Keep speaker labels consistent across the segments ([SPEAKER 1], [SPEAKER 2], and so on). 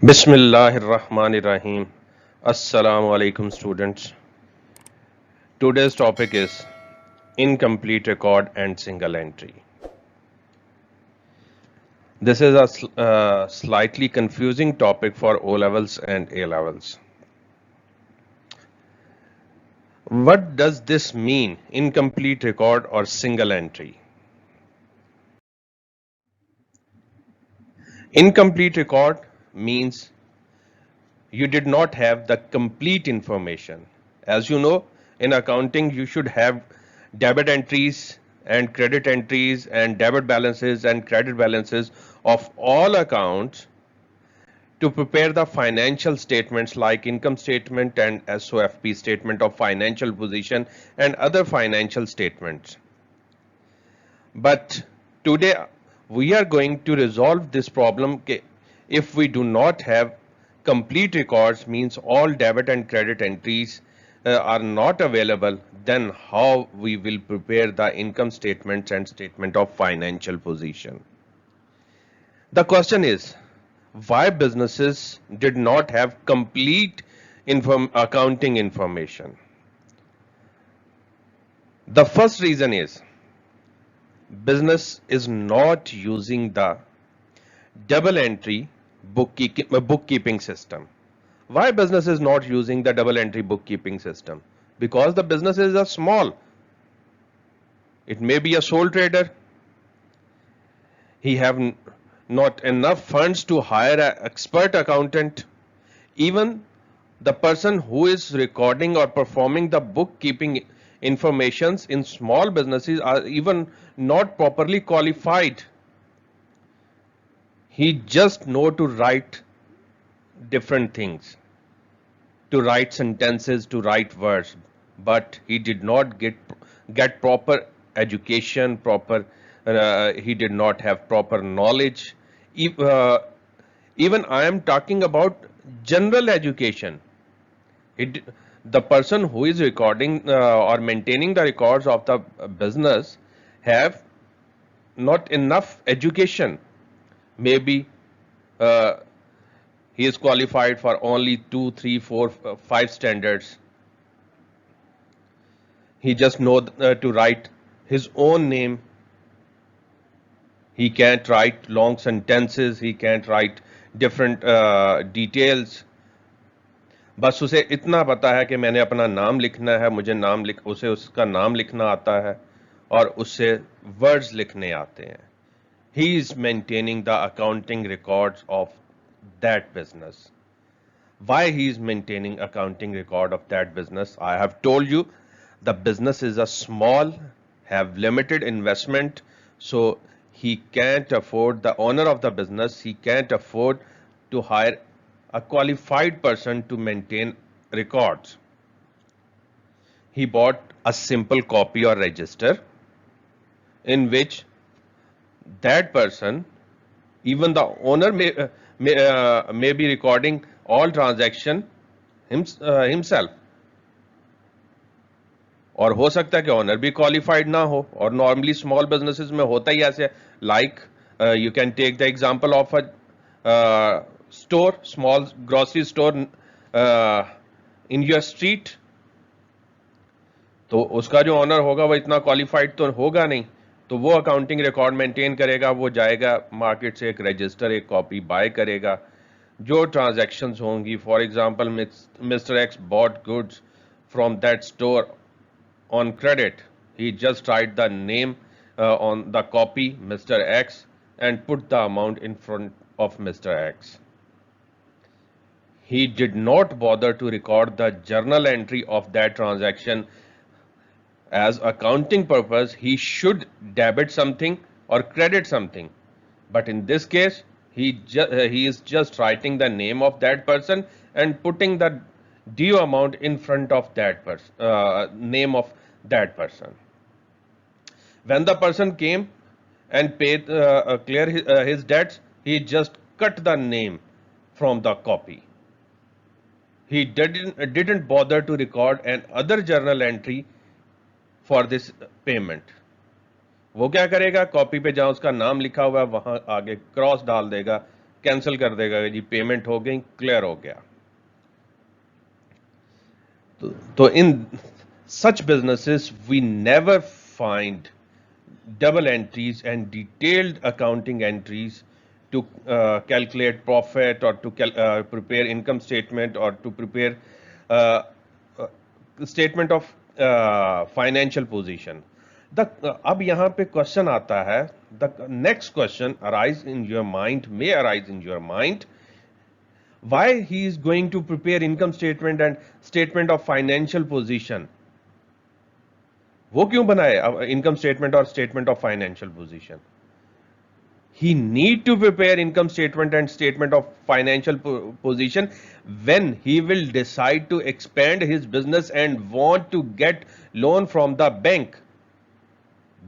[SPEAKER 1] Bismillahirrahmanirrahim. Assalamu alaikum, students. Today's topic is incomplete record and single entry. This is a slightly confusing topic for O levels and A levels. What does this mean, incomplete record or single entry? Incomplete record means you did not have the complete information. As you know, in accounting, you should have debit entries and credit entries and debit balances and credit balances of all accounts to prepare the financial statements like income statement and SOFP statement of financial position and other financial statements. But today we are going to resolve this problem. If we do not have complete records, means all debit and credit entries are not available, then how we will prepare the income statements and statement of financial position. The question is, why businesses did not have complete accounting information? The first reason is business is not using the double entry bookkeeping system. Why business is not using the double entry bookkeeping system? Because the business is a small. It may be a sole trader. He have not enough funds to hire an expert accountant. Even the person who is recording or performing the bookkeeping informations in small businesses are even not properly qualified. He just know to write different things, to write sentences, to write words, but he did not get proper education, proper he did not have proper knowledge. Even I am talking about general education. It, the person who is recording or maintaining the records of the business have not enough education. Maybe uh, he is qualified for only 2, 3, 4, 5 standards. He just know to write his own name. He can't write long sentences. He can't write different details. बस उसे इतना पता है कि मैंने अपना नाम लिखना है, मुझे नाम लिख उसे उसका नाम लिखना आता है और उससे वर्ड्स लिखने आते हैं. He is maintaining the accounting records of that business. Why he is maintaining accounting record of that business? I have told you the business is a small, have limited investment, so he can't afford, the owner of the business, he can't afford to hire a qualified person to maintain records. He bought a simple copy or register in which that person, even the owner may be recording all transaction himself. और हो सकता है कि honour भी qualified ना हो, और normally small businesses में होता ही ऐसे. Like you can take the example of a store, small grocery store in your street. तो उसका जो ऑनर होगा वो इतना क्वालिफाइड तो होगा नहीं, तो वो अकाउंटिंग रिकॉर्ड मेंटेन करेगा. वो जाएगा मार्केट से एक रजिस्टर, एक कॉपी बाय करेगा. जो ट्रांजैक्शंस होंगी, for example mister x bought goods from that store on credit, he just write the name on the copy Mr. X and put the amount in front of Mr. X. He did not bother to record the journal entry of that transaction. As accounting purpose, he should debit something or credit something, but in this case he is just writing the name of that person and putting the due amount in front of that person, name of that person. When the person came and paid clear his debts, he just cut the name from the copy. He didn't bother to record an other journal entry for this payment. वो क्या करेगा, copy पे जहां उसका नाम लिखा हुआ है वहां आगे क्रॉस डाल देगा कैंसिल कर देगा कि जी पेमेंट हो गई, क्लियर हो गया। तो इन such businesses we never find double entries and detailed accounting entries to calculate profit or to prepare income statement or to prepare uh, uh, statement of financial position. अब यहाँ पे क्वेश्चन आता है, the next question arise in your mind, may arise in your mind, why he is going to prepare income statement and statement of financial position. वो क्यों बनाए income statement और statement of financial position? He need to prepare income statement and statement of financial position when he will decide to expand his business and want to get loan from the bank.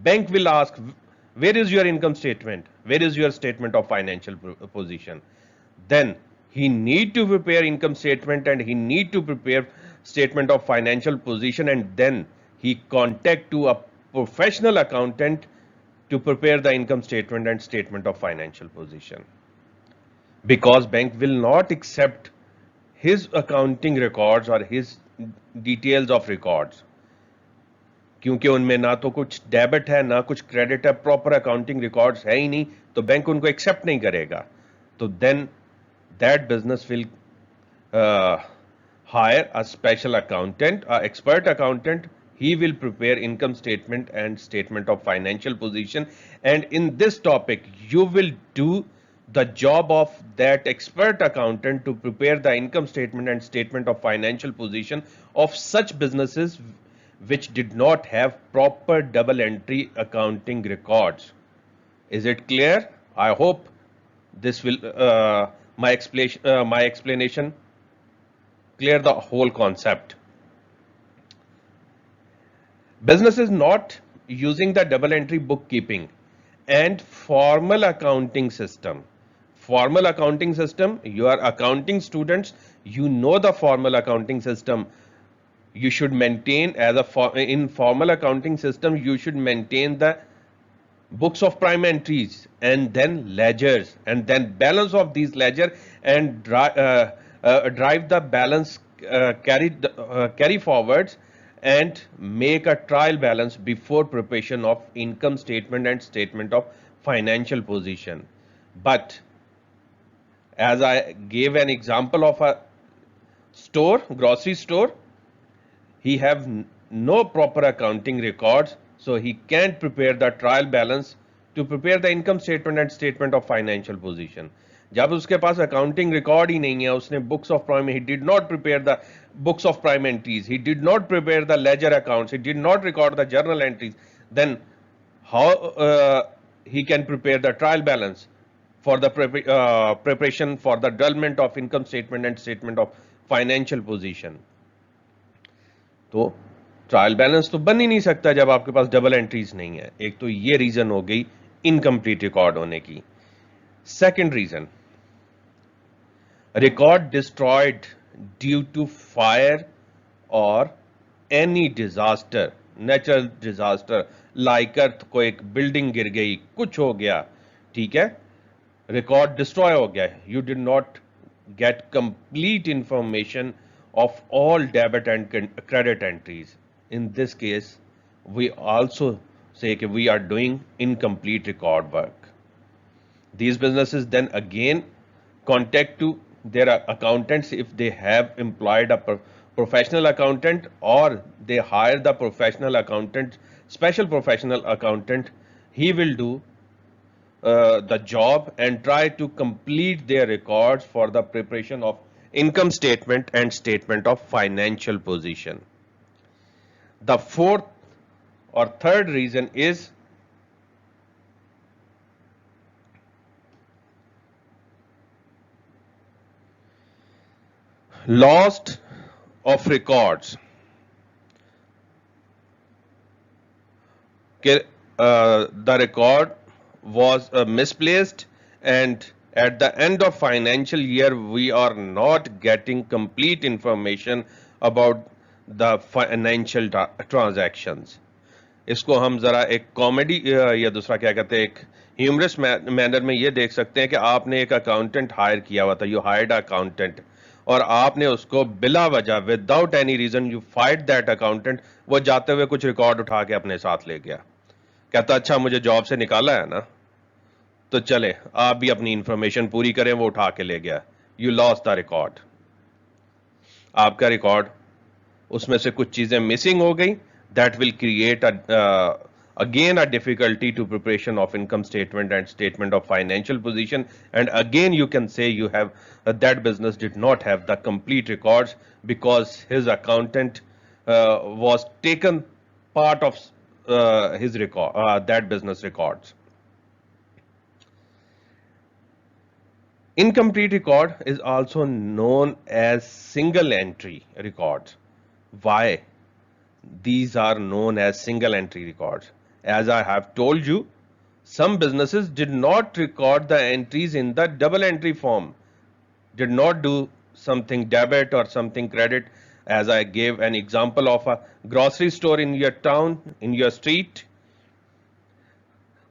[SPEAKER 1] Bank will ask, where is your income statement, where is your statement of financial position? Then he need to prepare income statement and he need to prepare statement of financial position, and then he contact to a professional accountant to prepare the income statement and statement of financial position, because bank will not accept his accounting records or his details of records, क्योंकि उनमें ना तो कुछ debit है ना कुछ credit है, proper accounting records है ही नहीं, तो बैंक उनको एक्सेप्ट नहीं करेगा। तो then that business will hire a special accountant, a expert accountant. He will prepare income statement and statement of financial position, and in this topic you will do the job of that expert accountant to prepare the income statement and statement of financial position of such businesses which did not have proper double entry accounting records. Is it clear? I hope this will my explanation clear the whole concept. Businesses not using the double entry bookkeeping and formal accounting system. Formal accounting system, you are accounting students, you know the formal accounting system. You should maintain as a in formal accounting system, you should maintain the books of prime entries and then ledgers and then balance of these ledger, and drive the balance, carry forwards and make a trial balance before preparation of income statement and statement of financial position. But as I gave an example of a store, grocery store, he have no proper accounting records, so he can't prepare the trial balance to prepare the income statement and statement of financial position. जब उसके पास accounting record ही नहीं है, उसने books of prime, he did not prepare the books of prime entries, he did not prepare the ledger accounts, he did not record the journal entries, then how he can prepare the trial balance for the preparation for the development of income statement and statement of financial position? तो trial balance तो बन ही नहीं सकता जब आपके पास double entries नहीं है। एक तो ये रीजन हो गई इनकम्प्लीट रिकॉर्ड होने की। Second reason, record destroyed due to fire और any disaster, natural disaster like earthquake, building गिर गई, कुछ हो गया, ठीक है, रिकॉर्ड डिस्ट्रॉय हो गया, you did not get complete information of all debit and credit entries. In this case, we also say that we are doing incomplete record work. These businesses then again contact to their accountants if they have employed a professional accountant, or they hire the professional accountant, special professional accountant. He will do the job and try to complete their records for the preparation of income statement and statement of financial position. The fourth or third reason is lost of records. The record was misplaced, and at the end of financial year we are not getting complete information about the financial transactions. इसको हम जरा एक comedy या दूसरा क्या कहते हैं, एक ह्यूमरस मैनर में ये देख सकते हैं कि आपने एक अकाउंटेंट हायर किया हुआ था, यू हायर्ड अकाउंटेंट, और आपने उसको बिला वजह without any reason you fight that accountant. वो जाते हुए कुछ रिकॉर्ड उठा के अपने साथ ले गया, कहता अच्छा मुझे जॉब से निकाला है ना, तो चले आप भी अपनी इंफॉर्मेशन पूरी करें। वो उठा के ले गया, यू लॉस्ट द रिकॉर्ड। आपका रिकॉर्ड, उसमें से कुछ चीजें मिसिंग हो गई, that will create again a difficulty to preparation of income statement and statement of financial position, and again you can say you have that business did not have the complete records because his accountant was taken part of his record, that business records. Incomplete record is also known as single entry records. Why these are known as single entry records? As I have told you, some businesses did not record the entries in the double entry form, did not do something debit or something credit. As I gave an example of a grocery store in your town, in your street,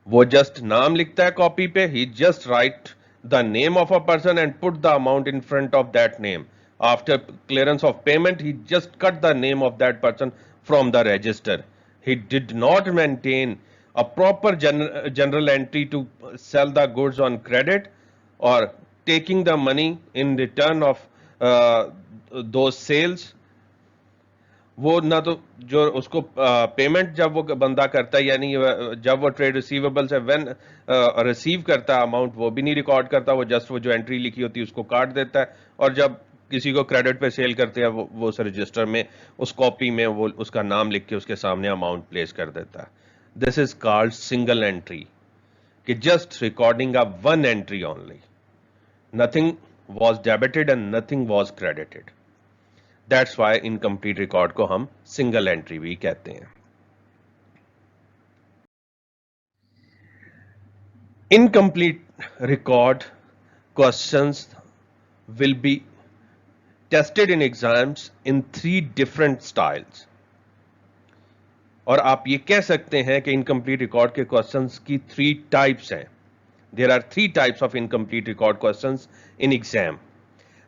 [SPEAKER 1] वो just नाम लिखता है copy पे, he just write the name of a person and put the amount in front of that name. After clearance of payment he just cut the name of that person from the register. He did not maintain a proper general entry to sell the goods on credit or taking the money in return of those sales। वो ना तो जो उसको payment जब वो बंदा करता है, यानी जब वो ट्रेड रिसीवेबल से व्हेन रिसीव करता है अमाउंट, वो भी नहीं रिकॉर्ड करता, वो जस्ट वो जो एंट्री लिखी होती है उसको काट देता है, और जब किसी को क्रेडिट पे सेल करते हैं वो उस रजिस्टर में उस कॉपी में वो उसका नाम लिख के उसके सामने अमाउंट प्लेस कर देता है। This is called single entry, कि just recording a one entry only, nothing was debited and nothing was credited. That's why incomplete record को हम सिंगल एंट्री भी कहते हैं। Incomplete record questions will be tested in exams in 3 different styles। और आप ये कह सकते हैं कि इनकम्प्लीट रिकॉर्ड के क्वेश्चंस की 3 टाइप्स हैं। There are 3 types of incomplete record questions in exam.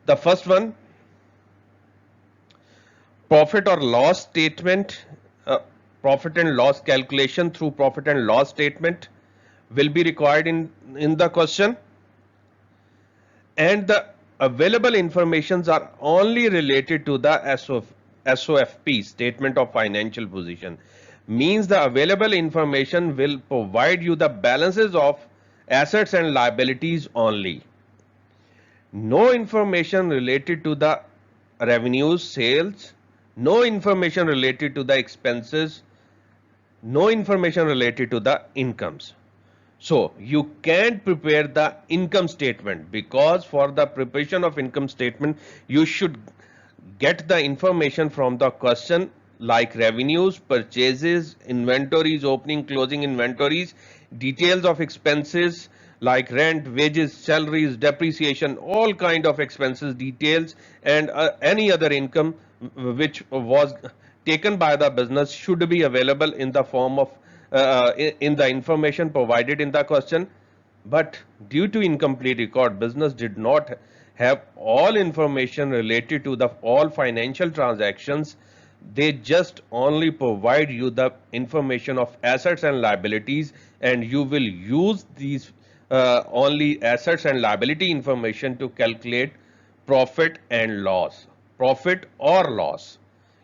[SPEAKER 1] The first one, profit or loss statement, profit and loss calculation through profit and loss statement will be required in the question, and the available informations are only related to the SOFP, statement of financial position. Means the available information will provide you the balances of assets and liabilities only. No information related to the revenues, sales, no information related to the expenses, no information related to the incomes. So you can't prepare the income statement, because for the preparation of income statement you should get the information from the question like revenues, purchases, inventories, opening closing inventories, details of expenses like rent, wages, salaries, depreciation, all kind of expenses details, and any other income which was taken by the business should be available in the form of in the information provided in the question. But due to incomplete record, business did not have all information related to the all financial transactions. They just only provide you the information of assets and liabilities, and you will use these only assets and liability information to calculate profit and loss, profit or loss।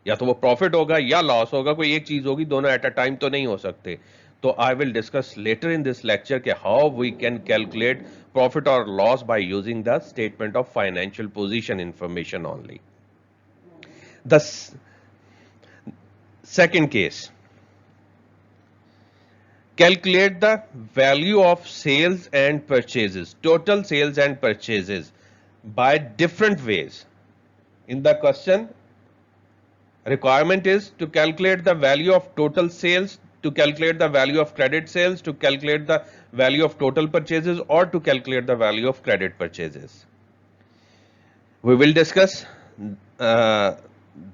[SPEAKER 1] या तो वो profit होगा या loss होगा, कोई एक चीज होगी, दोनों एट अ टाइम तो नहीं हो सकते। तो I will discuss later in this lecture के how we can calculate profit और loss by using the statement of financial position information only. The second case, calculate the value of sales and purchases, total sales and purchases, by different ways. In the question, requirement is to calculate the value of total sales, to calculate the value of credit sales, to calculate the value of total purchases, or to calculate the value of credit purchases. We will discuss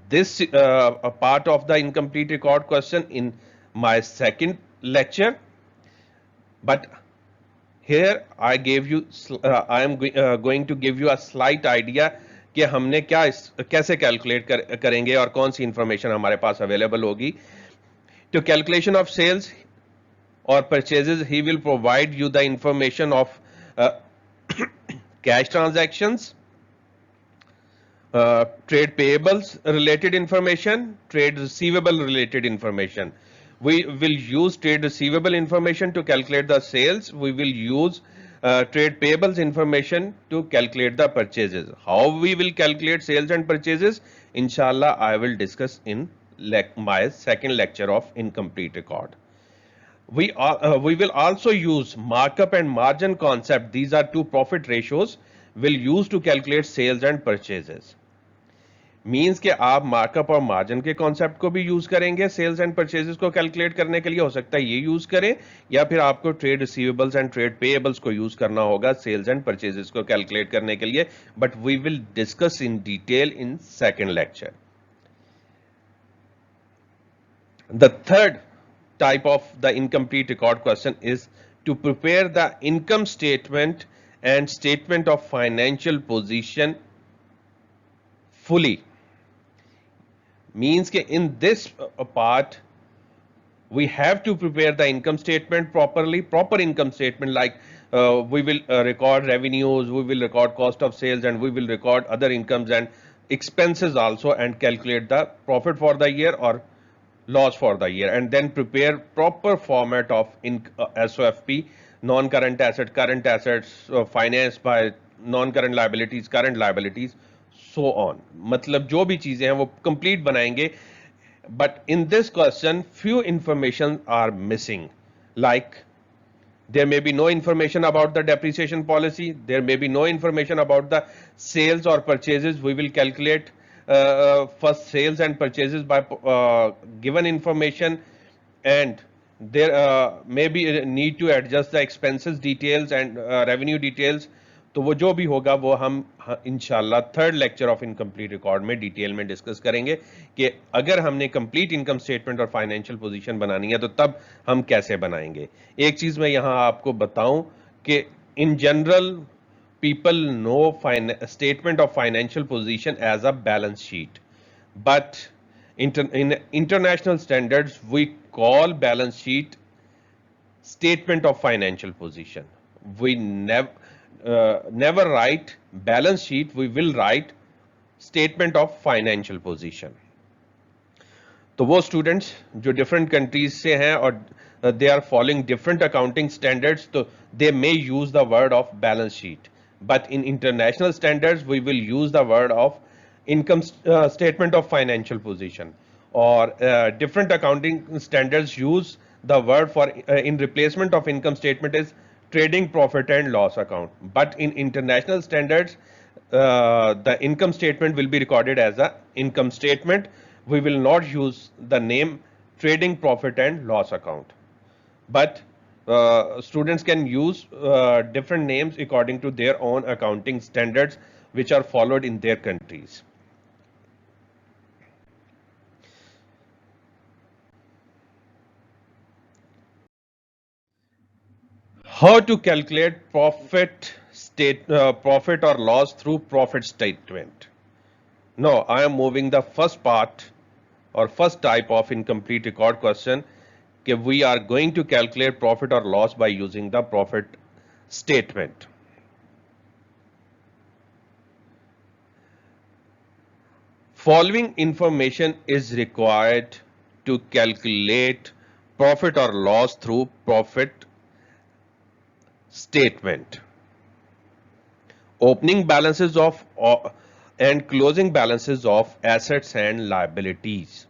[SPEAKER 1] this a part of the incomplete record question in my second lecture, but here I gave you I am going to give you a slight idea कि हमने क्या कैसे calculate करेंगे और कौन सी information हमारे पास available होगी. To calculation of sales or purchases, he will provide you the information of uh, cash transactions, trade payables related information, trade receivable related information. We will use trade receivable information to calculate the sales. We will use trade payables information to calculate the purchases. How we will calculate sales and purchases, inshallah, I will discuss in my second lecture of incomplete record. We will also use markup and margin concept. These are two profit ratios will use to calculate sales and purchases. Means कि आप markup और margin के concept को भी use करेंगे sales and purchases को calculate करने के लिए. हो सकता है ये यूज करें या फिर आपको trade receivables and trade payables को यूज करना होगा सेल्स एंड परचेजेस को कैलकुलेट करने के लिए. But we will discuss in detail in second lecture. The third type of the incomplete record question is to prepare the income statement and statement of financial position fully. Means that in this part we have to prepare the income statement properly, proper income statement, like we will record revenues, we will record cost of sales, and we will record other incomes and expenses also, and calculate the profit for the year or loss for the year, and then prepare proper format of SOFP, non-current asset, current assets, financed by non-current liabilities, current liabilities, so on. मतलब जो भी चीजें हैं वो complete बनाएंगे. But in this question few information are missing, like there may be no information about the depreciation policy, there may be no information about the sales or purchases. We will calculate first sales and purchases by given information, and there may be a need to adjust the expenses details and revenue details. तो वो जो भी होगा वो हम इंशाल्लाह third lecture of incomplete record में detail में डिस्कस करेंगे कि अगर हमने कंप्लीट इनकम स्टेटमेंट और फाइनेंशियल पोजीशन बनानी है तो तब हम कैसे बनाएंगे. एक चीज मैं यहां आपको बताऊं कि in general people know statement of financial position as a balance sheet, but in international standards we call balance sheet statement of financial position. We never write balance sheet, we will write statement of financial position. तो वो students जो different countries से हैं और they are following different accounting standards, तो they may use the word of balance sheet. But in international standards we will use the word of income statement of financial position, or different accounting standards use the word for in replacement of income statement is trading profit and loss account. But in international standards the income statement will be recorded as a income statement. We will not use the name trading profit and loss account, but students can use different names according to their own accounting standards which are followed in their countries. How to calculate profit or loss through profit statement. Now I am moving the first part or first type of incomplete record question. We are going to calculate profit or loss by using the profit statement. Following information is required to calculate profit or loss through profit statement. Opening balances of and closing balances of assets and liabilities.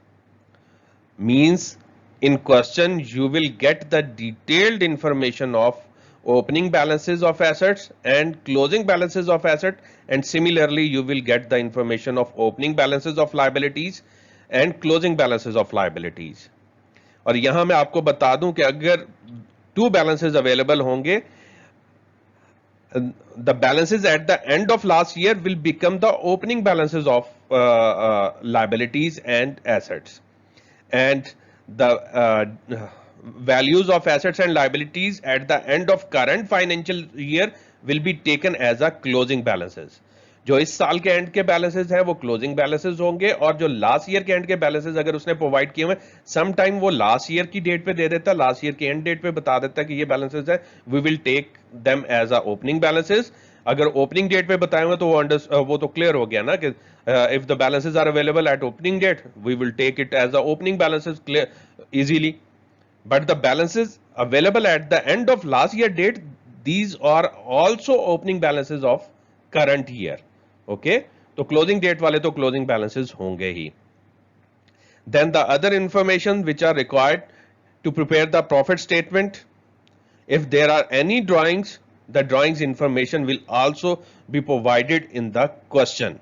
[SPEAKER 1] Means in question you will get the detailed information of opening balances of assets and closing balances of asset, and similarly you will get the information of opening balances of liabilities and closing balances of liabilities. और यहां मैं आपको बता दूं कि अगर to balances available होंगे, the balances at the end of last year will become the opening balances of liabilities and assets, and the values of assets and liabilities at the end of current financial year will be taken as a closing balances. जो इस साल के end के balances है वो closing balances होंगे, और जो लास्ट ईयर के एंड के बैलेंसेस अगर उसने प्रोवाइड किए हुए, सम टाइम वो लास्ट ईयर की डेट पे दे देता, लास्ट ईयर के एंड डेट पे बता देता कि ये बैलेंसेस है, we will take them as a opening balances. अगर ओपनिंग डेट पे बताए हुए तो वो तो क्लियर हो गया ना कि if the balances are available at opening date we will take it as a opening balances clear easily. But the balances available at the end of last year date, these are also opening balances of current year. Okay, तो closing date वाले तो closing balances होंगे ही. Then the other information which are required to prepare the profit statement, if there are any drawings, the drawings information will also be provided in the question.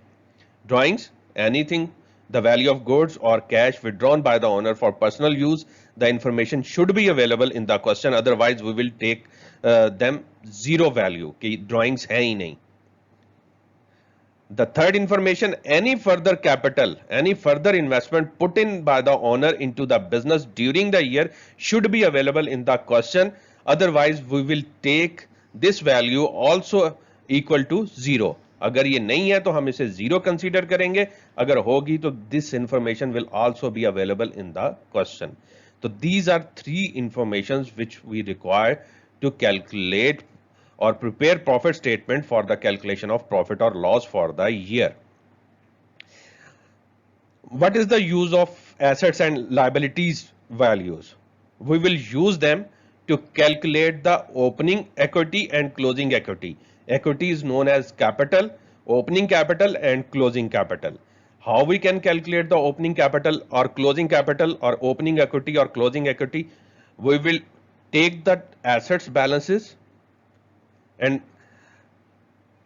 [SPEAKER 1] Drawings, anything, the value of goods or cash withdrawn by the owner for personal use, the information should be available in the question, otherwise we will take them zero value कि drawings है ही नहीं. The third information, any further capital, any further investment put in by the owner into the business during the year should be available in the question, otherwise we will take this value also equal to zero. अगर ये नहीं है तो हम इसे zero consider करेंगे, अगर होगी तो this information will also be available in the question. तो these are three informations which we require to calculate or prepare profit statement for the calculation of profit or loss for the year. What is the use of assets and liabilities values? We will use them to calculate the opening equity and closing equity. Equity is known as capital, opening capital and closing capital. How we can calculate the opening capital or closing capital or opening equity or closing equity? We will take the assets balances and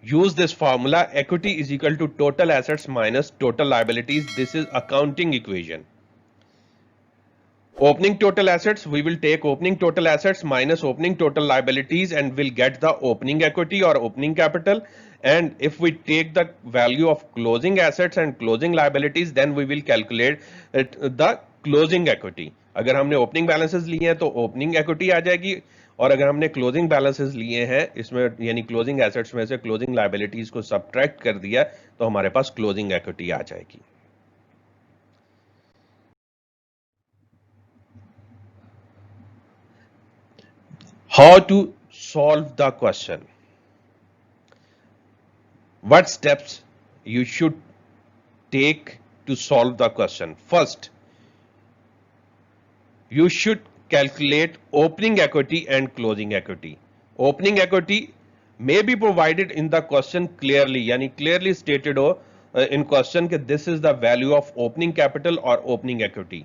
[SPEAKER 1] use this formula, equity is equal to total assets minus total liabilities. This is accounting equation. Opening total assets, we will take opening total assets minus opening total liabilities and will get the opening equity or opening capital. And if we take the value of closing assets and closing liabilities, then we will calculate the closing equity. अगर हमने opening balances लिए हैं तो opening equity आ जाएगी, और अगर हमने closing balances लिए हैं इसमें यानी क्लोजिंग एसेट्स में से क्लोजिंग लायबिलिटीज को सब्ट्रैक्ट कर दिया तो हमारे पास क्लोजिंग इक्विटी आ जाएगी. How to solve the question? What steps you should take to solve the question? First, you should calculate opening equity and closing equity. Opening equity may be provided in the question clearly, yani clearly stated हो in question कि this is the value of opening capital or opening equity.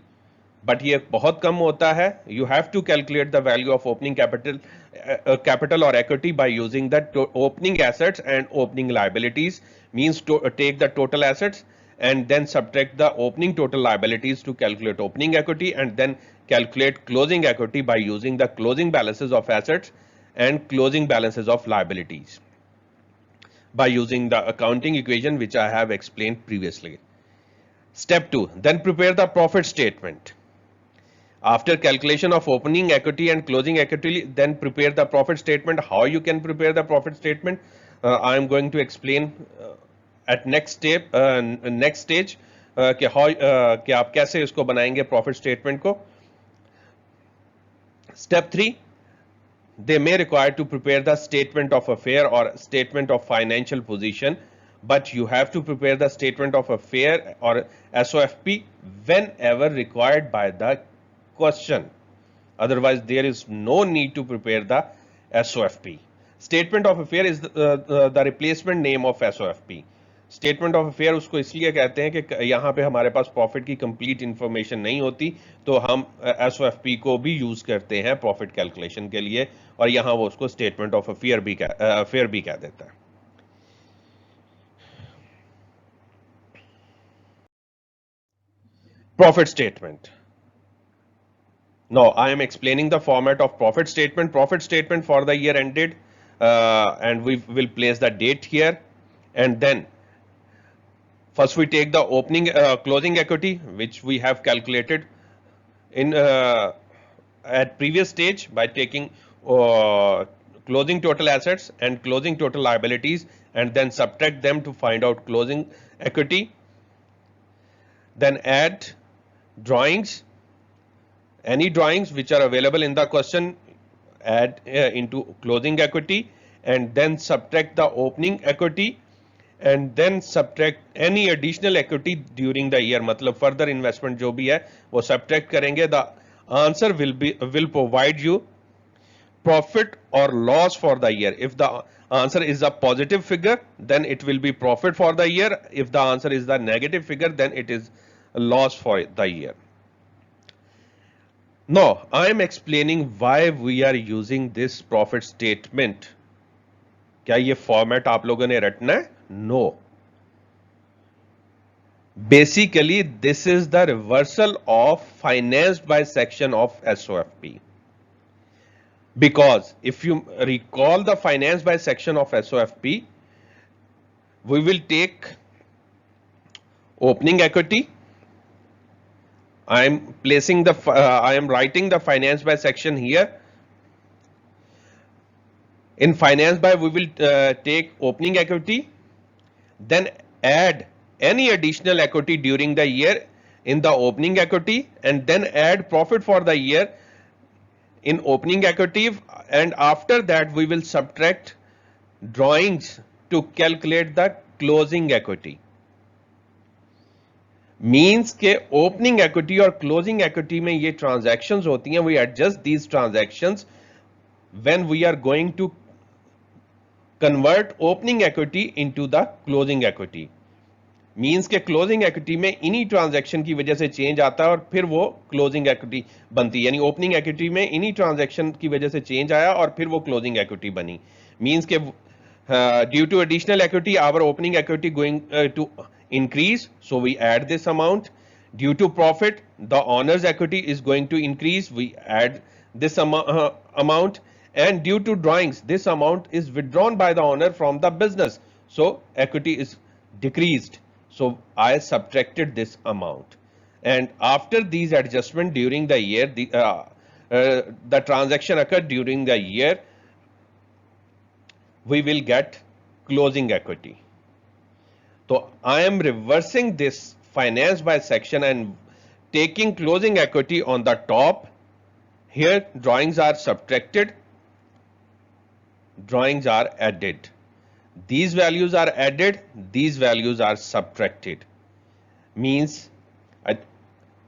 [SPEAKER 1] But ये बहुत कम होता है. You have to calculate the value of opening capital or equity by using the opening assets and opening liabilities. Means to take the total assets and then subtract the opening total liabilities to calculate opening equity, and then calculate closing equity by using the closing balances of assets and closing balances of liabilities by using the accounting equation which I have explained previously. Step 2, then prepare the profit statement. After calculation of opening equity and closing equity, then prepare the profit statement. How you can prepare the profit statement, I am going to explain at next step, next stage कि कि आप कैसे इसको बनाएंगे profit statement को. Step 3, they may require to prepare the statement of affair or statement of financial position, but you have to prepare the statement of affair or SOFP whenever required by the question. Otherwise, there is no need to prepare the SOFP. Statement of affair is the replacement name of SOFP. Statement of affair उसको इसलिए कहते हैं कि यहाँ पे हमारे पास profit की complete information नहीं होती, तो हम एसओएफपी को भी यूज करते हैं प्रॉफिट कैलकुलेशन के लिए, और यहाँ वो उसको स्टेटमेंट ऑफ अफेयर भी कह देता है. Profit statement. Now I am explaining the format of profit statement. Profit statement for the year ended, and we will place the date here, and then first we take the opening closing equity which we have calculated in at previous stage by taking closing total assets and closing total liabilities and then subtract them to find out closing equity. Then add drawings, any drawings which are available in the question, add into closing equity, and then subtract the opening equity, and then subtract any additional equity during the year. मतलब further investment जो भी है वो subtract करेंगे. The answer will provide you profit or loss for the year. If the answer is a positive figure, then it will be profit for the year. If the answer is the negative figure, then it is a loss for the year. Now, I am explaining why we are using this profit statement. क्या ये format आप लोगों ने रटना है? No. Basically, this is the reversal of financed by section of SOFP. Because if you recall the finance by section of SOFP, we will take opening equity. I am writing the finance by section here. In finance by, we will take opening equity, then add any additional equity during the year in the opening equity, and then add profit for the year in opening equity, and after that we will subtract drawings to calculate the closing equity. Means के opening equity और closing equity में ये transactions होती हैं. We adjust these transactions when we are going to convert opening equity into the closing equity. Means के closing equity में इन्हीं transaction की वजह से चेंज आता है और फिर वो क्लोजिंग इक्विटी बनती है. यानी ओपनिंग इक्विटी में इन्हीं ट्रांजैक्शन की वजह से चेंज आया और फिर वो क्लोजिंग इक्विटी बनी. मीन्स के due to additional equity, our opening equity going to increase, so we add this amount. Due to profit, the owner's equity is going to increase, we add this amount. And due to drawings, this amount is withdrawn by the owner from the business, so equity is decreased, so I subtracted this amount. And after these adjustments during the year, the transaction occurred during the year, we will get closing equity. So I am reversing this finance by section and taking closing equity on the top. Here drawings are subtracted, drawings are added. These values are added, these values are subtracted. Means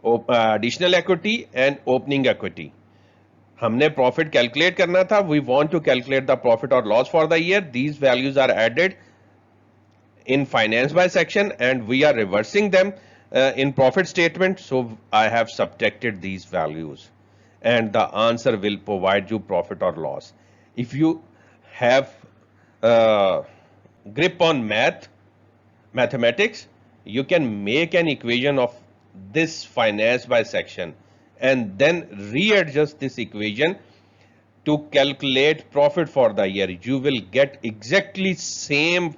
[SPEAKER 1] additional equity and opening equity. हमने profit calculate करना था. We want to calculate the profit और loss for the year. These values are added in finance by section and we are reversing them in profit statement, so I have subtracted these values and the answer will provide you profit or loss. If you have grip on mathematics, you can make an equation of this finance by section and then readjust this equation to calculate profit for the year. You will get exactly same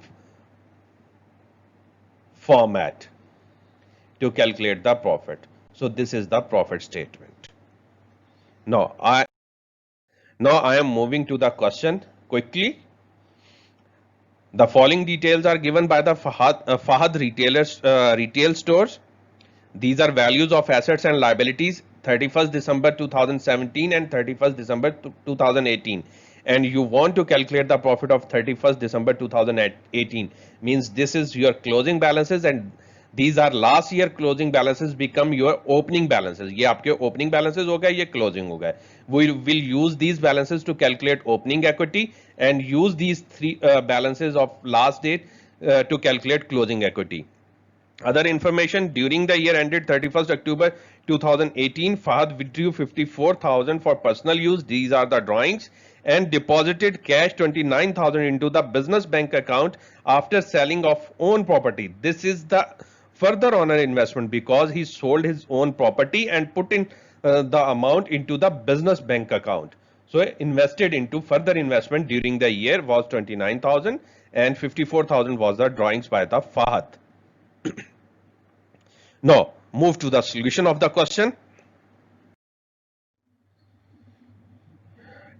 [SPEAKER 1] format to calculate the profit. So this is the profit statement. Now I am moving to the question quickly. The following details are given by the Fahad retail stores. These are values of assets and liabilities 31st December 2017 and 31st December 2018. And you want to calculate the profit of 31st December 2018. Means this is your closing balances and these are last year closing balances become your opening balances. ये आपके opening balances हो गए, ये closing हो गए. We will use these balances to calculate opening equity and use these three balances of last date to calculate closing equity. Other information, during the year ended 31st October 2018, Fahad withdrew 54,000 for personal use. These are the drawings, and deposited cash 29,000 into the business bank account after selling of own property. This is the further honor investment because he sold his own property and put in the amount into the business bank account. So invested into further investment during the year was 29,000 and 54,000 was the drawings by the Fahad. Now move to the solution of the question.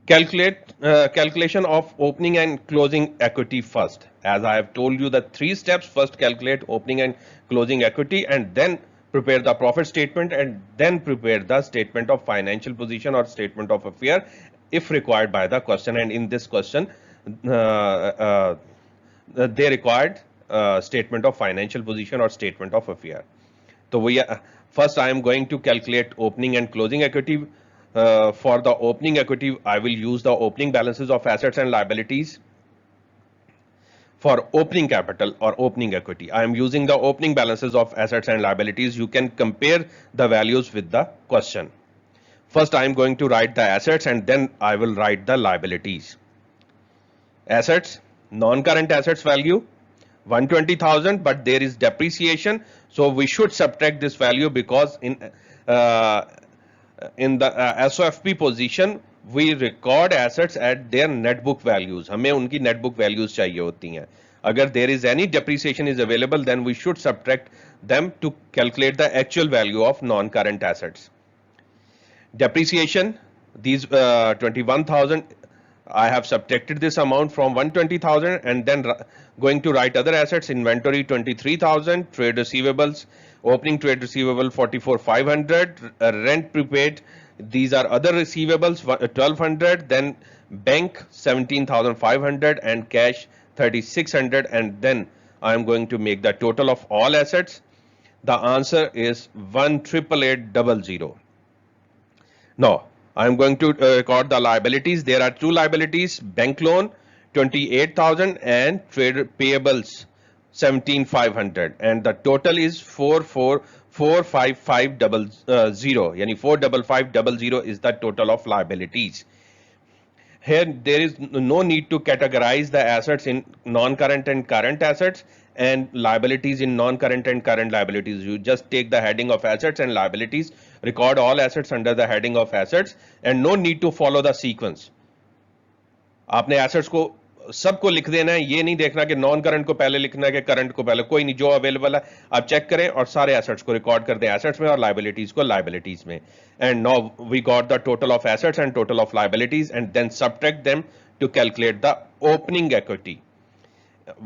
[SPEAKER 1] Calculation of opening and closing equity first. As I have told you the three steps, first calculate opening and closing equity and then prepare the profit statement and then prepare the statement of financial position or statement of affair if required by the question. And in this question, they required statement of financial position or statement of affair. So first I am going to calculate opening and closing equity. For the opening equity, I will use the opening balances of assets and liabilities. For opening capital or opening equity, I am using the opening balances of assets and liabilities. You can compare the values with the question. First, I am going to write the assets and then I will write the liabilities. Assets, non-current assets value 120,000, but there is depreciation, so we should subtract this value because uh, in the SOFP position we record assets at their net book values. हमें उनकी net book values चाहिए होती हैं. अगर there is any depreciation is available, then we should subtract them to calculate the actual value of non-current assets. Depreciation, these 21,000, I have subtracted this amount from 120,000 and then going to write other assets. Inventory 23,000, trade receivables, opening trade receivable 44,500, rent prepaid, these are other receivables 1,200, then bank 17,500 and cash 3,600, and then I am going to make the total of all assets. The answer is 1,888,000. Now, I am going to record the liabilities. There are two liabilities, bank loan 28,000 and trade payables 17,500, and the total is 4,455,000. Yani 4,550 is the total of liabilities. Here there is no need to categorize the assets in non-current and current assets and liabilities in non-current and current liabilities. You just take the heading of assets and liabilities, record all assets under the heading of assets, and no need to follow the sequence. आपने assets को सबको लिख देना है, ये नहीं देखना कि नॉन करंट को पहले लिखना है कि करंट को पहले, कोई नहीं, जो अवेलेबल है आप चेक करें और सारे एसेट्स को रिकॉर्ड कर दें एसेट्स में और लाइबिलिटीज को लाइबिलिटीज में. And now we got the total of assets and total of liabilities and then subtract them to calculate the opening equity.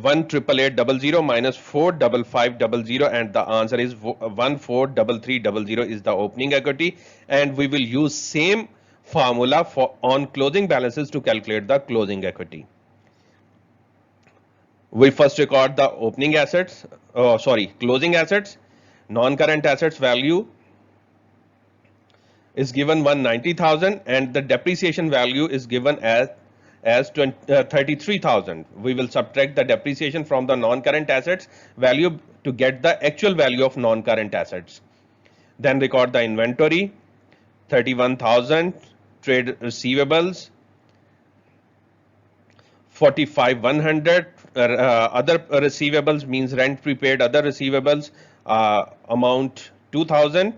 [SPEAKER 1] 1,888,000 minus 4,550 and the answer is 1,433,000 is the opening equity, and we will use same formula for on closing balances to calculate the closing equity. We first record the opening assets, closing assets. Non-current assets value is given 190,000 and the depreciation value is given as 33,000. We will subtract the depreciation from the non-current assets value to get the actual value of non-current assets. Then record the inventory 31,000, trade receivables 45,100, other receivables means rent prepaid, other receivables amount 2,000,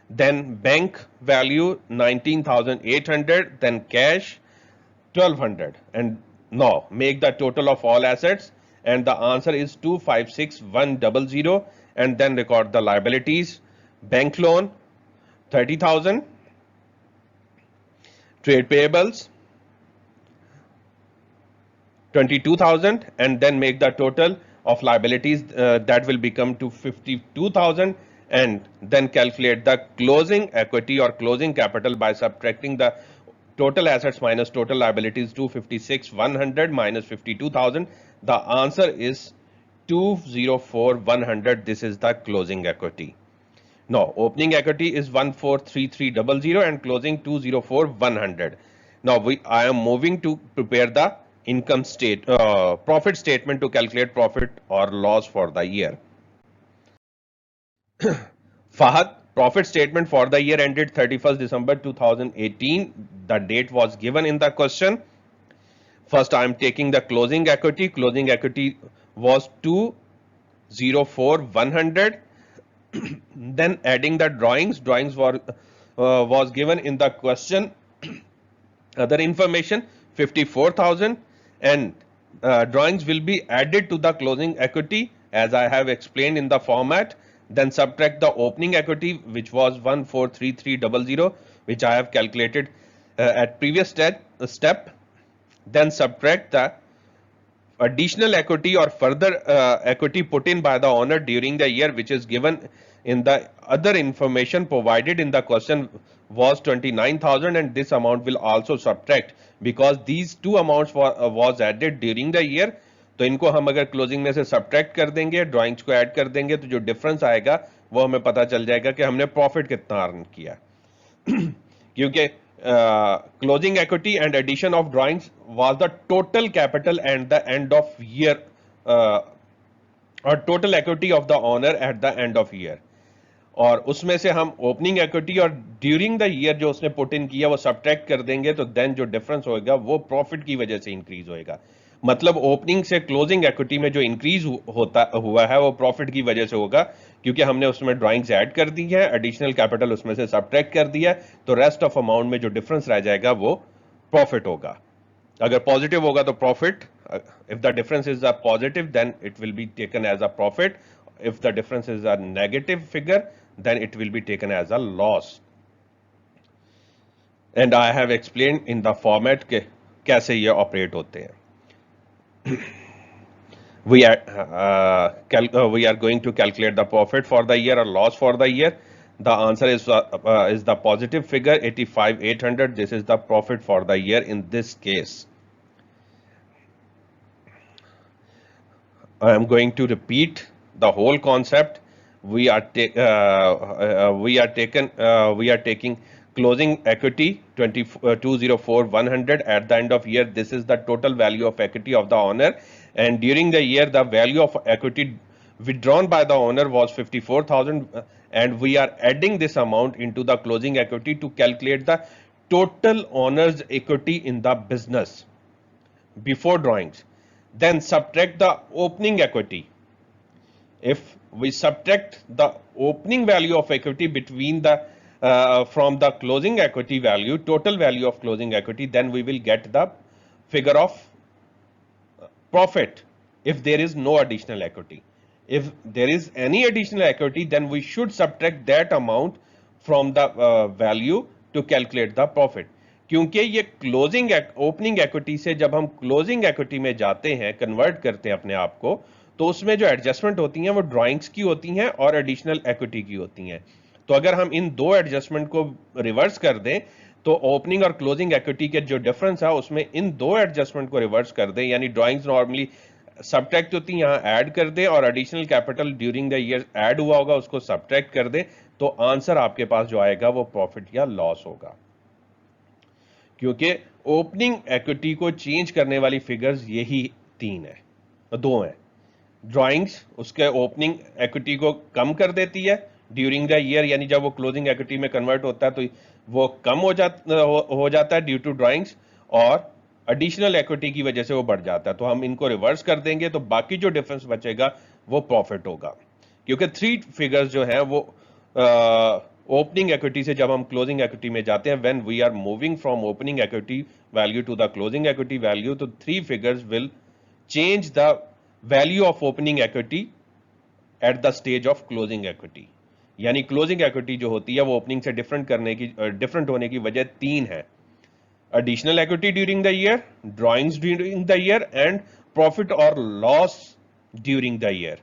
[SPEAKER 1] then bank value 19,800, then cash 1,200, and now make the total of all assets and the answer is 256,100, and then record the liabilities. Bank loan 30,000, trade payables 22,000, and then make the total of liabilities that will become to 52,000, and then calculate the closing equity or closing capital by subtracting the total assets minus total liabilities. 256,100 minus 52,000, the answer is 204,100. This is the closing equity. Now opening equity is 1,433,000 and closing 204,100. Now I am moving to prepare the profit statement to calculate profit or loss for the year. Fahad, profit statement for the year ended 31st December 2018. The date was given in the question. First, I am taking the closing equity. Closing equity was 204,100. Then adding the drawings. Drawings was given in the question. Other information 54,000, and drawings will be added to the closing equity as I have explained in the format. Then subtract the opening equity, which was 1,433,000, which I have calculated at previous step, then subtract the additional equity or further equity put in by the owner during the year, which is given in the other information provided in the question, was 29,000, and this amount will also subtract because these two amounts was added during the year. तो इनको हम अगर closing में से subtract कर देंगे, drawings को add कर देंगे, तो जो डिफरेंस आएगा वो हमें पता चल जाएगा कि हमने प्रॉफिट कितना अर्न किया. क्योंकि closing equity and addition of drawings was the total capital and the end of year uh, or total equity of the owner at the end of year. और उसमें से हम ओपनिंग इक्विटी और during the year जो उसने put in किया वो subtract कर देंगे, तो देन जो डिफरेंस होगा वो प्रॉफिट की वजह से इंक्रीज होएगा. मतलब ओपनिंग से क्लोजिंग इक्विटी में जो इंक्रीज होता हुआ है वो प्रॉफिट की वजह से होगा, क्योंकि हमने उसमें ड्राइंग्स ऐड कर दी है, एडिशनल कैपिटल उसमें से सब्ट्रैक्ट कर दिया, तो रेस्ट ऑफ अमाउंट में जो डिफरेंस रह जाएगा वो प्रॉफिट होगा. अगर पॉजिटिव होगा तो profit, if the difference is a positive then it will be taken as a profit, if the difference is a negative figure then it will be taken as a loss. And I have explained in the format के कैसे ये operate होते हैं. we are going to calculate the profit for the year or loss for the year. The answer is the positive figure 85,800. This is the profit for the year in this case. I am going to repeat the whole concept. We are taking closing equity 204,100 at the end of year. This is the total value of equity of the owner, and during the year the value of equity withdrawn by the owner was 54,000, and we are adding this amount into the closing equity to calculate the total owner's equity in the business before drawings. Then subtract the opening equity. If we subtract the opening value of equity between the from the closing equity value, total value of closing equity, then we will get the figure of profit if there is no additional equity. If there is any additional equity, then we should subtract that amount from the value to calculate the profit. क्योंकि ये closing opening equity से जब हम closing equity में जाते हैं, convert करते हैं अपने आप को, तो उसमें जो एडजस्टमेंट होती हैं वो ड्राइंग्स की होती हैं और एडिशनल इक्विटी की होती हैं. तो अगर हम इन दो एडजस्टमेंट को रिवर्स कर दें तो ओपनिंग और क्लोजिंग इक्विटी के जो डिफरेंस है उसमें इन दो एडजस्टमेंट को रिवर्स कर दें, यानी ड्राइंग्स नॉर्मली सब्ट्रैक्ट होती है, यहाँ ऐड कर दें, और additional capital during the year add हुआ होगा उसको सब्ट्रैक्ट कर दें, तो आंसर आपके पास जो आएगा वो प्रॉफिट या लॉस होगा. क्योंकि ओपनिंग इक्विटी को चेंज करने वाली फिगर्स यही दो हैं. ड्राइंग्स उसके ओपनिंग इक्विटी को कम कर देती है ड्यूरिंग द ईयर, यानी जब वो क्लोजिंग इक्विटी में कन्वर्ट होता है तो वो कम हो जाता है ड्यू टू ड्राइंग्स, और एडिशनल इक्विटी की वजह से वो बढ़ जाता है. तो हम इनको रिवर्स कर देंगे तो बाकी जो डिफरेंस बचेगा वो प्रॉफिट होगा. क्योंकि थ्री फिगर्स जो हैं वो ओपनिंग इक्विटी से जब हम क्लोजिंग इक्विटी में जाते हैं, when we are moving from opening equity value to the closing equity value, तो three figures will change the value of opening equity at the stage of closing equity. यानी closing equity जो होती है वो opening से different होने की वजह तीन है: additional equity during the year, drawings during the year, and profit or loss during the year.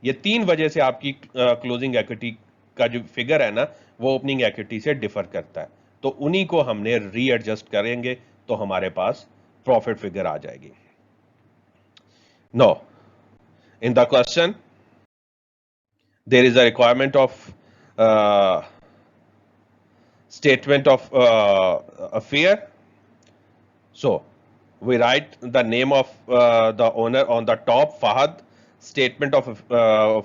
[SPEAKER 1] ये तीन वजह से आपकी क्लोजिंग इक्विटी का जो फिगर है ना वो ओपनिंग इक्विटी से डिफर करता है. तो उन्हीं को हमने रीएडजस्ट करेंगे तो हमारे पास प्रॉफिट फिगर आ जाएगी. No, in the question there is a requirement of statement of affair. So we write the name of the owner on the top, Fahad. Statement of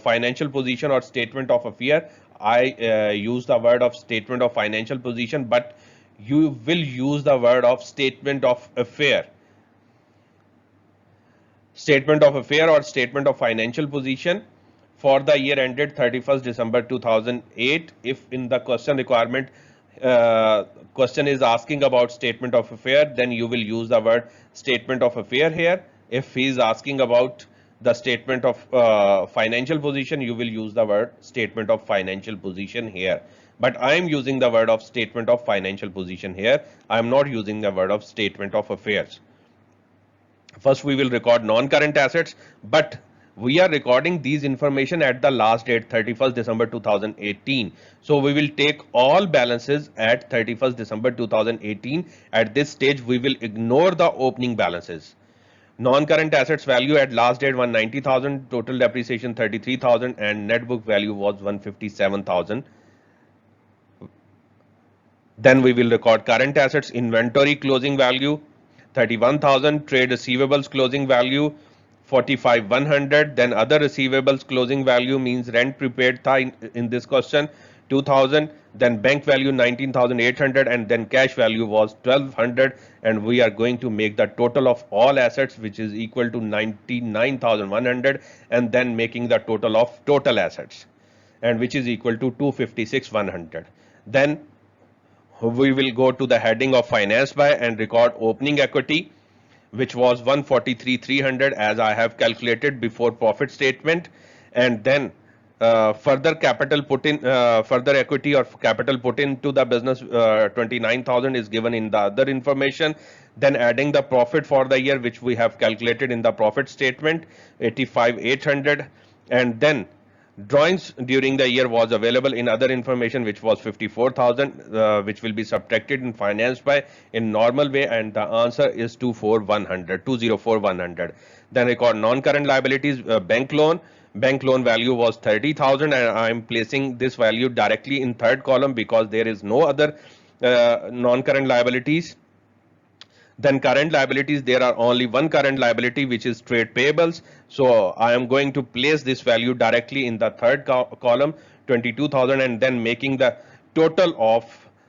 [SPEAKER 1] financial position or statement of affair. I use the word of statement of financial position, but you will use the word of statement of affair. Statement of affair or statement of financial position for the year ended 31st December 2008. If in the question requirement question is asking about statement of affair, then you will use the word statement of affair here. If he is asking about the statement of financial position, you will use the word statement of financial position here. but I am using the word of statement of financial position here. I am not using the word of statement of affairs. First, we will record non-current assets, but we are recording these information at the last date, 31st December 2018. So we will take all balances at 31st December 2018. At this stage, we will ignore the opening balances. Non-current assets value at last date 190,000, total depreciation 33,000, and net book value was 157,000. Then we will record current assets inventory closing value 31,000, trade receivables closing value 45,100. Then other receivables closing value means rent prepaid tha in this question 2,000. Then bank value 19,800, and then cash value was 1,200. And we are going to make the total of all assets, which is equal to 99,100, and then making the total of total assets, and which is equal to 256,100. Then we will go to the heading of finance by and record opening equity, which was 143,300 as I have calculated before profit statement. And then further capital put in, further equity or capital put into the business 29,000 is given in the other information. Then adding the profit for the year, which we have calculated in the profit statement 85,800. And then drawings during the year was available in other information, which was 54,000, which will be subtracted in finance by in normal way, and the answer is 204,100. Then record non-current liabilities, bank loan. Bank loan value was 30,000, and I am placing this value directly in third column because there is no other non-current liabilities. Then current liabilities, there are only one current liability, which is trade payables. So I am going to place this value directly in the third column 22,000, and then making the total of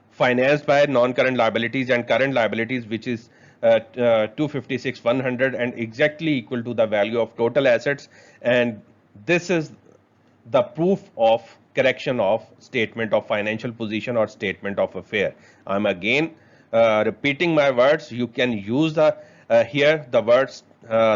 [SPEAKER 1] finance by non-current liabilities and current liabilities, which is 256,100, and exactly equal to the value of total assets. And this is the proof of correction of statement of financial position or statement of affair. I'm again repeating my words. You can use the here the words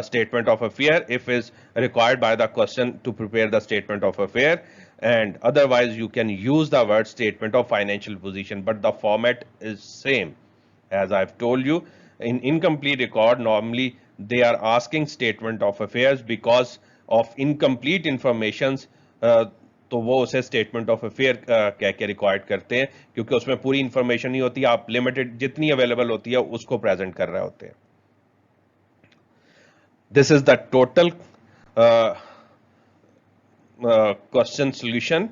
[SPEAKER 1] statement of affair if is required by the question to prepare the statement of affair, and otherwise you can use the word statement of financial position, but the format is same. As I've told you, in incomplete record normally they are asking statement of affairs because of incomplete informations, तो वो उसे statement of affair कह के required करते हैं, क्योंकि उसमें पूरी इंफॉर्मेशन नहीं होती, आप लिमिटेड जितनी अवेलेबल होती है उसको प्रेजेंट कर रहे होते हैं. This is the total question solution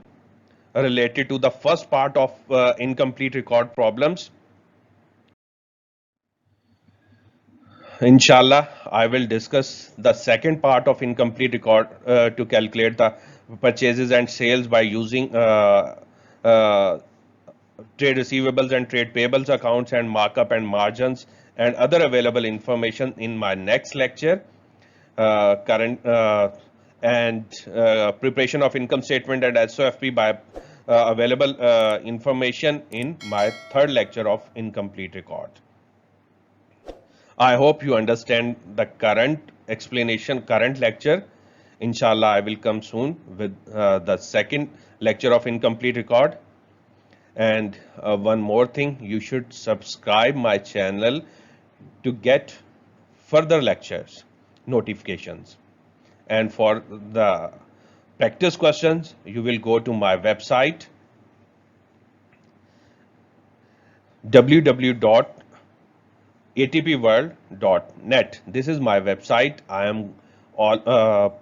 [SPEAKER 1] related to the first part of incomplete record problems. Inshallah, I will discuss the second part of incomplete record to calculate the purchases and sales by using trade receivables and trade payables accounts and markup and margins and other available information in my next lecture. Preparation of income statement and SOFP by available information in my third lecture of incomplete record. I hope you understand the current explanation, current lecture. Inshallah, I will come soon with the second lecture of incomplete record. And one more thing, you should subscribe my channel to get further lectures, notifications. And for the practice questions, you will go to my website www.atpworld.net. This is my website. I am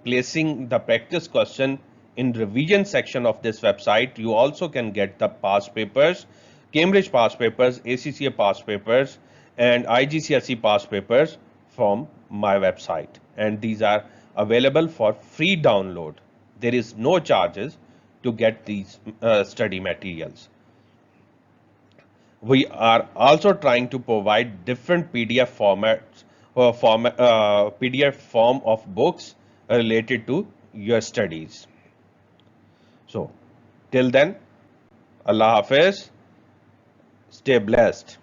[SPEAKER 1] placing the practice question in revision section of this website. You also can get the past papers, Cambridge past papers, ACCA past papers, and IGCSE past papers from my website, and these are available for free download. There is no charges to get these study materials. We are also trying to provide different PDF formats or PDF form of books related to your studies. So till then, Allah Hafiz, stay blessed.